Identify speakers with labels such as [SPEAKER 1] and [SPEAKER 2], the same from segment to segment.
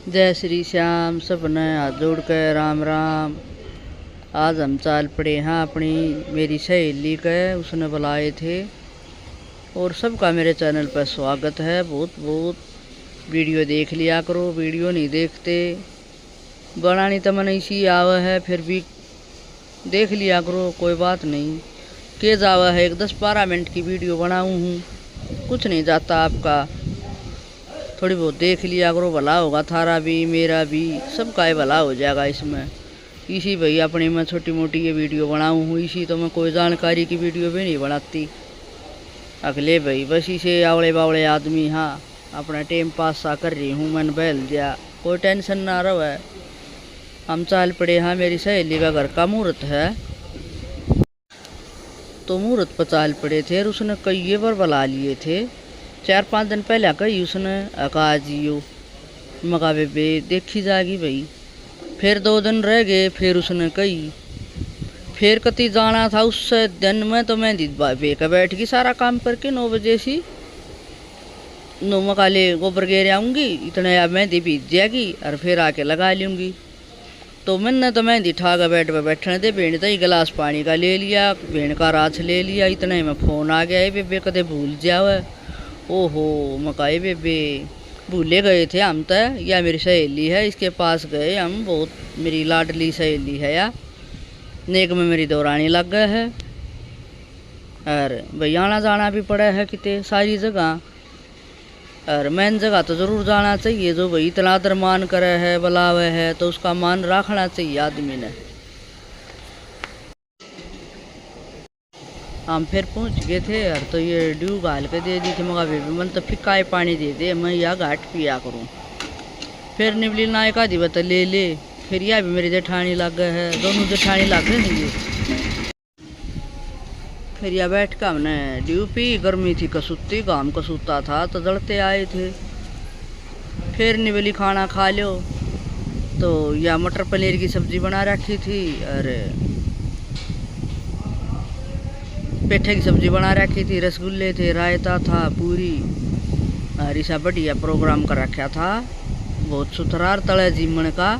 [SPEAKER 1] जय श्री श्याम। सबने हाथ जोड़ कर राम राम। आज हम चाल पड़े हैं अपनी मेरी सहेली के, उसने बुलाए थे और सबका मेरे चैनल पर स्वागत है। बहुत बहुत वीडियो देख लिया करो, वीडियो नहीं देखते बनानी तो मन इसी आवा है, फिर भी देख लिया करो, कोई बात नहीं। के जावा है, एक 10-12 मिनट की वीडियो बनाऊँ हूँ, कुछ नहीं जाता आपका, थोड़ी बहुत देख लिया करो, भला होगा थारा भी मेरा भी, सबका ही भला हो जाएगा इसमें। इसी भाई अपनी मैं छोटी मोटी ये वीडियो बनाऊँ हूँ, इसी तो मैं कोई जानकारी की वीडियो भी नहीं बनाती। अगले भाई बस इसे आवड़े बावड़े आदमी, हाँ अपना टाइम पास सा कर रही हूँ, मन बहल दिया, कोई टेंशन ना रहे। हम चाल पड़े, हाँ मेरी सहेली का घर का मुहूर्त है, तो मुहूर्त पर चाल पड़े थे और उसने कई बार बुला लिए थे। 4-5 दिन पहले कही उसने अकाजियो मगा बेबे देखी जाएगी भाई। फिर 2 दिन रह गए, फिर उसने कही, फिर कति जाना था उस दिन में तो मैं बे का बैठ गई सारा काम करके 9 बजे सी 9 मकाले गोबर गेर आऊँगी, इतने अब मेहंदी बीत जाएगी और फिर आके लगा लूँगी। तो मैंने तो मेहंदी ठाका बैठ पर बैठने दे, भेड़ तो गिलास पानी का ले लिया, भेड़ का राछ ले लिया, इतने में फ़ोन आ गया, बेबे कदे भूल जाओ। ओहो मकाई बेबे भूले गए थे हम तो, या मेरी सहेली है इसके पास गए हम, बहुत मेरी लाडली सहेली है या नेक में मेरी दौरानी लग गए है। और भाई आना जाना भी पड़ा है कितने सारी जगह, और मेन जगह तो ज़रूर जाना चाहिए। जो भाई इतना आदर मान करे है बुलावे है तो उसका मान रखना चाहिए आदमी ने। हम फिर पहुंच गए थे यार, तो ये ड्यू गाल के दे दी थी, मगा बेबी मन तो फिक्का पानी दे दे, मैं या घाट पिया करूं। फिर निवली ना एक आधी बता ले ले, फिर यह भी मेरी जेठानी लग गए है, दोनों जेठानी लग गए नहीं। फिर यह बैठ कर हमने ड्यू पी, गर्मी थी कसूती, गाम कसूता था तो जड़ते आए थे। फिर निवली खाना खा लो, तो यह मटर पनीर की सब्जी बना रखी थी और पेठे की सब्जी बना रखी थी, रसगुल्ले थे, रायता था, पूरी और ऐसा बढ़िया प्रोग्राम कर रखा था, बहुत सुथरा तले जीमन का।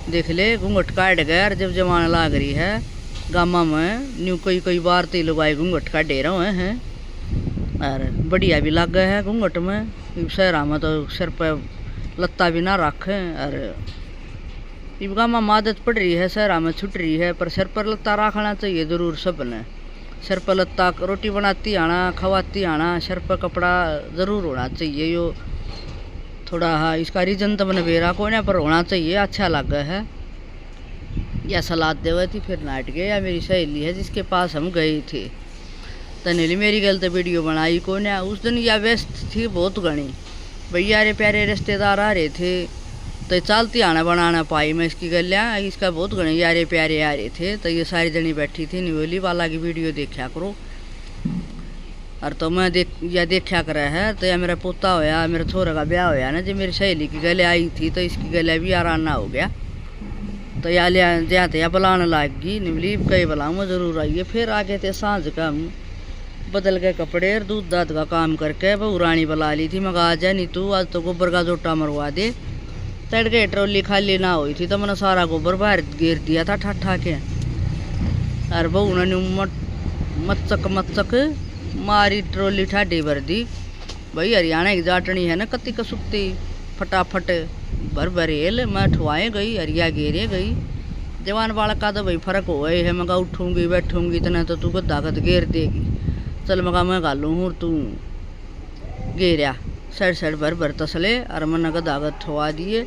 [SPEAKER 1] देख ले घूंघट काट गया, जब जमान लाग रही है गामा में न्यू कई बार तो लोग आए घूंघट का डेरा हुए हैं और बढ़िया भी लग गए है घूंघट में। शहरा में तो सिर पर लत्ता भी ना रखे, और इब गामा में आदत पड़ रही है, शहरा में छुट रही है, पर सिर पर लत्ता रखना चाहिए ज़रूर सबने। सिर पर लत्ता, रोटी बनाती आना, खवाती आना, सिर पर कपड़ा ज़रूर होना चाहिए। यो थोड़ा हाँ इसका रीजन तो मैंने बेरा को ना, पर होना चाहिए, अच्छा लग गया है। या सलाद दे हुए थी, फिर नाट गए, या मेरी सहेली है जिसके पास हम गए थे तनेली मेरी गल तो वीडियो बनाई को ना। उस दिन या व्यस्त थी बहुत घनी, भैया रे प्यारे रिश्तेदार आ रहे थे तो चलती आना बनाना पाई मैं इसकी गलियाँ, इसका बहुत घने यारे प्यारे आ रहे थे, तो ये सारी जनी बैठी थी। निवली वाला की वीडियो देखा करो, और तो मैं देखा करा है। तो या मेरा पोता होया, मेरे छोरे का ब्याह होया ना, जो मेरी सहेली की गले आई थी तो इसकी गले भी आराना हो गया, तो या लिया जहाँ तो या बुलाने लग गई निवली, कई बुलाऊँ ज़रूर आइए। फिर आगे थे सांझ का, हम बदल के कपड़े और दूध दाद का काम करके बहू रानी बुला ली थी, मगा आ जा नहीं तू आज तो गोबर का जोटा मरवा दे। तड़के ट्रॉली खाली ना हुई थी तो मैंने सारा गोबर बाहर गिर दिया था ठा के, और बहू ने मच्चक मारी, ट्रॉली ठाडी भर दी। भाई हरियाणा की जाटनी है ना कति कसुकती, फटाफट भर हेल मैं ठुआए गई, हरिया घेरे गई। जवान बालक का तो भाई फर्क हो गए है, मगा उठूँगी बैठूँगी इतना तो तू गद्दा गद घेर देगी, चल मगा मैं गालूँ हूँ तू घेरिया साइड भर तसले, और मन गद्दा गद ठुआ दिए।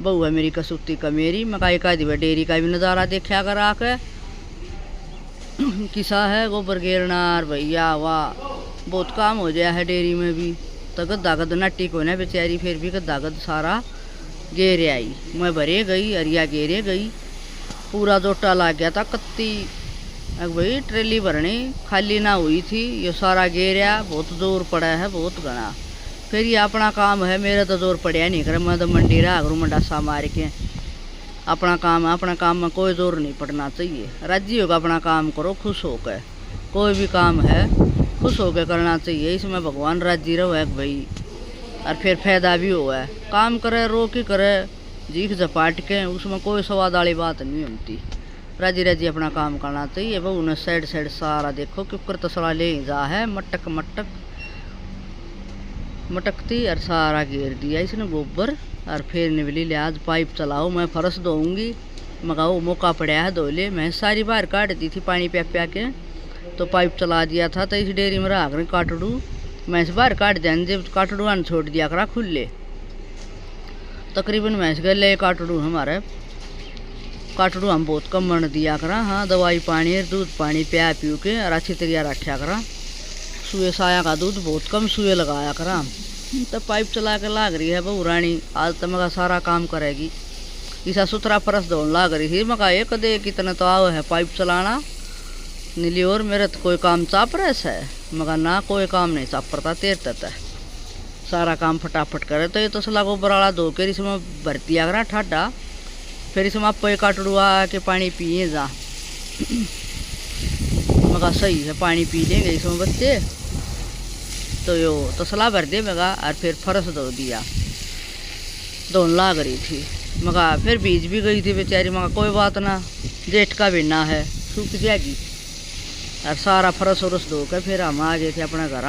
[SPEAKER 1] बहू है मेरी कसूती का मेरी, मकाई का दिवा डेयरी का भी नज़ारा देखा कर आके किसा है गोबर घेरना, और भैया वाह बहुत काम हो गया है डेयरी में भी। तो गद्दा गद नट्टी को ना बेचारी, फिर भी गद्दा गद सारा घेरे आई, मैं भरे गई, अरिया घेरे गई, पूरा जोटा लग गया था कत्ती। अब भाई ट्रेली भरनी खाली ना हुई थी, ये सारा घेरिया, बहुत जोर पड़ा है बहुत घना। फिर ये अपना काम है, मेरा तो जोर पड़ा नहीं कर, मैं तो मंडी रहा करूँ मंडासा मार के। अपना काम है, अपना काम में कोई जोर नहीं पड़ना चाहिए, राजी होगा अपना काम करो खुश होकर, कोई भी काम है खुश होकर करना चाहिए, इसमें भगवान राजी रहो है भाई। और फिर फायदा भी हुआ है, काम करे रो की करे, जीख झपाट के, उसमें कोई स्वाद वाली बात नहीं होती। राजी राजी अपना काम करना चाहिए। बहू ने साइड साइड सारा देखो कुकर तसला ले जा है, मटक मटक मटकती और सारा घेर दिया इसने गोबर। और फिर निवली ले आज पाइप चलाओ, मैं फरस धोऊंगी। मगाओ मौका पड़ा है धो ले। मैं सारी बाहर काट दी थी पानी प्या प्या के, तो पाइप चला दिया था। तो इस डेयरी में रहा कर काटड़ू भैंस बाहर काट दिया, जब काटड़ू आन छोड़ दिया करा खुले। तकरीबन भैंस गए काटड़ू हमारे, काटड़ू हम बहुत कम मन दिया करा। हाँ, दवाई पानी दूध पानी प्या पीू के और अच्छी तरह रखा करा। सुए साया का दूध बहुत कम सुए लगाया करा। तो पाइप चला के लाग रही है बहू रानी, आज तो मगा सारा काम करेगी। इसा सुथरा परस धोन लाग रही थी। मगा एक दे कितने तो आओ है पाइप चलाना नीली, और मेरे तो कोई काम चाप रहे है। मगर ना कोई काम नहीं चाप पड़ता, तेर तक सारा काम फटाफट करे। तो ये तसला गोबर वाला धो के इसमें भर दिया करा ठाडा। फिर इसमें आप पे काटड़ू के पानी पिए जा। मगर सही है, पानी पी लेंगे इसमें बच्चे। तो यो तसला भर दे मगा, और फिर फरस धो दिया। धोन लाग रही थी मगा, फिर बीज भी गई थी बेचारी। मगा कोई बात ना, जेठ का बिना है, सूख जाएगी। और सारा फरस उरस धो कर फिर हम आ गए थे अपने घर।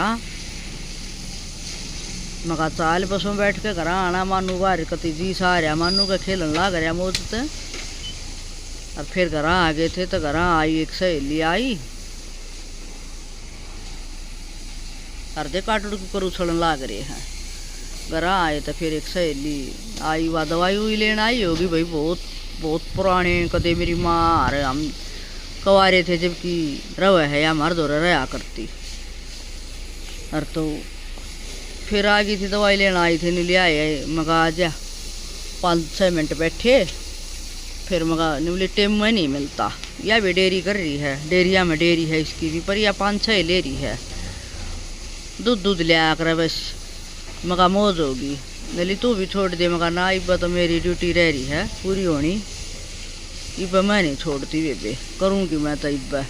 [SPEAKER 1] मगा चाल बस में बैठ के घर आना। मानू बाहर कति जी सा रहा, मानू का खेलन लाग रहा मौज से। और फिर घर आ गए थे। तो घर आई एक सहेली आई, और दे काटड़ के ऊपर उछलन लाग रहे हैं। घर आए तो फिर एक सहेली आई, वह दवाई हुई लेना आई होगी भाई, बहुत बहुत पुराने। कदे मेरी माँ अरे हम कवारे थे जबकि रवे है या मर्द और रहा करती। और तो फिर आ गई थी, दवाई लेना आई थी, नहीं ले आए। मगा आ जा 5-6 मिनट बैठे। फिर मगा निवली टेम में नहीं मिलता। यह भी डेयरी कर रही है, डेयरिया में डेयरी है इसकी भी, पर यह 5-6 ले रही है। दूध ले आकर बस मगा मौज होगी। नली तू भी छोड़ दे। मगा ना, इब्बा तो मेरी ड्यूटी रह रही है पूरी होनी। इब्बा मैं नहीं छोड़ती बेबे, करूँगी मैं तो इब्बा।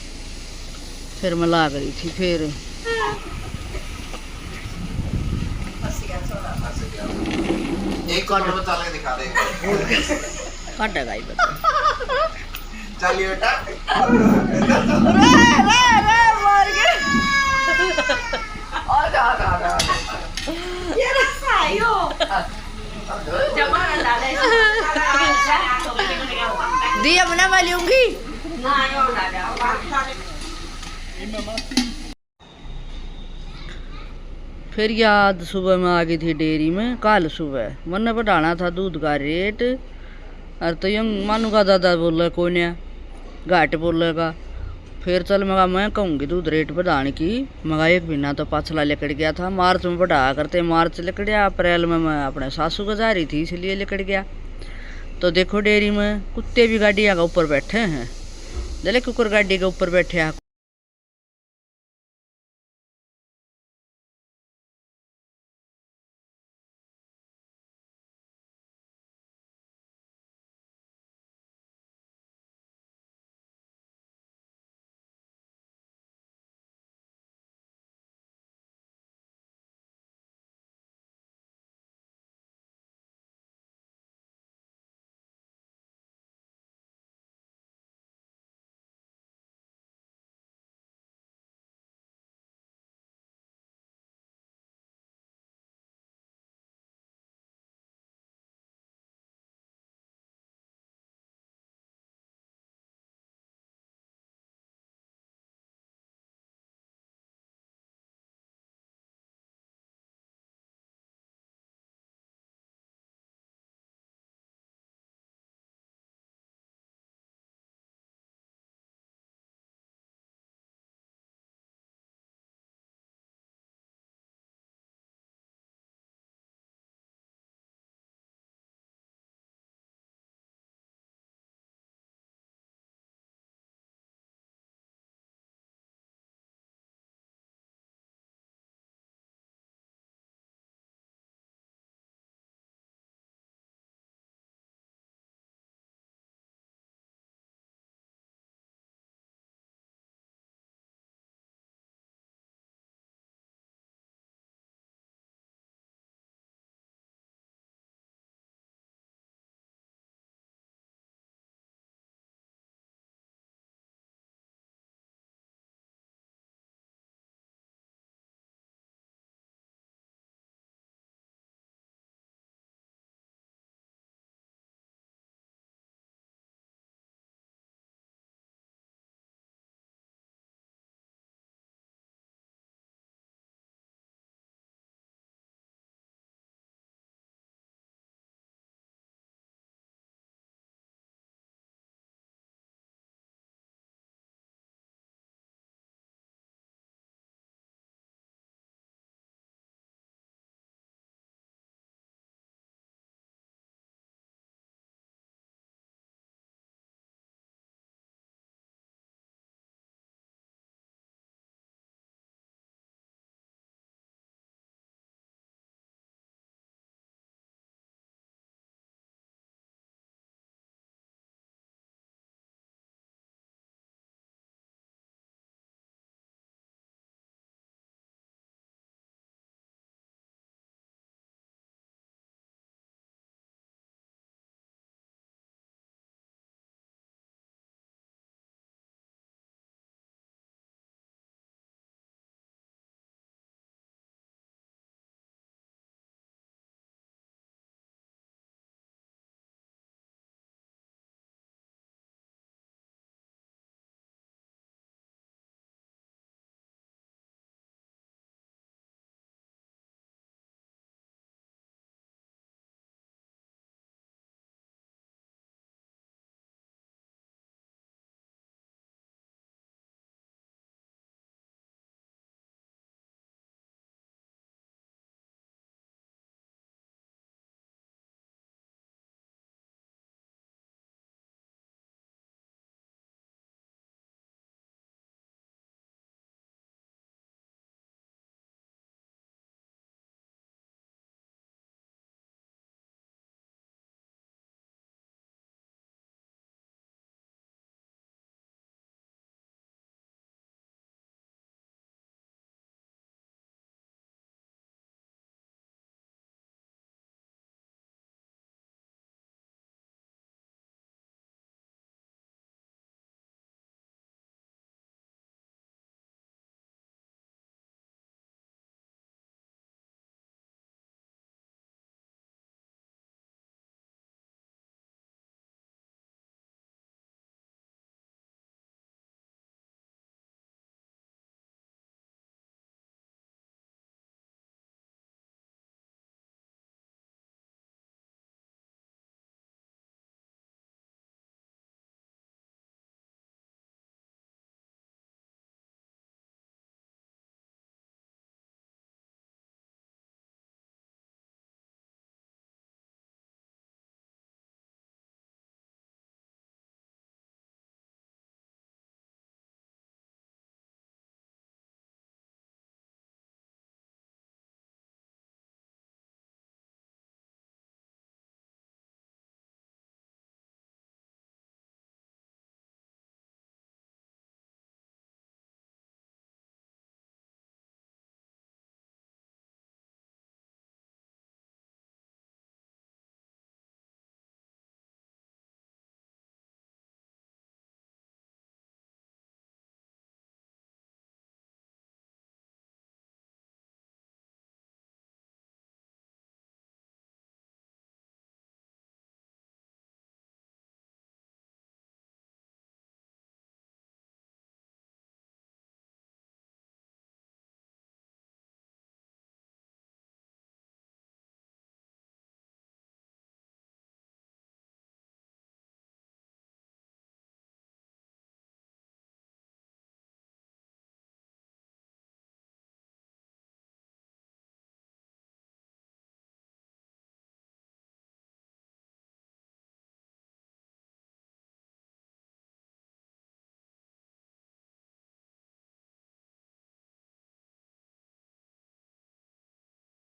[SPEAKER 1] फिर मैं लाग रही थी। फिर
[SPEAKER 2] एक चल के दिखा दे।
[SPEAKER 1] काटेगा इब्बा
[SPEAKER 2] चलिए बेटा।
[SPEAKER 1] मार के
[SPEAKER 3] ये रसा यो जमाना डाले
[SPEAKER 1] दिया बना वालूंगी
[SPEAKER 3] ना यो डाले।
[SPEAKER 1] फिर याद सुबह में आ गई थी डेयरी में। कल सुबह मैंने बढ़ाना था दूध का रेट। और तो यंग मानू का दादा बोल रहा कौन है घाट बोलेगा। फिर चल मगा मैं कहूँगी दूध रेट बढ़ाने की। मगा एक महीना तो पाछला लेकड़ गया था, मार्च में बढ़ा करते। मार्च लेकड़ गया, अप्रैल में मैं अपने सासू को जा रही थी इसलिए लेकड़ गया। तो देखो डेयरी में कुत्ते भी गाड़ियाँ के ऊपर बैठे हैं। जले कुकर गाड़ी के ऊपर बैठे हैं।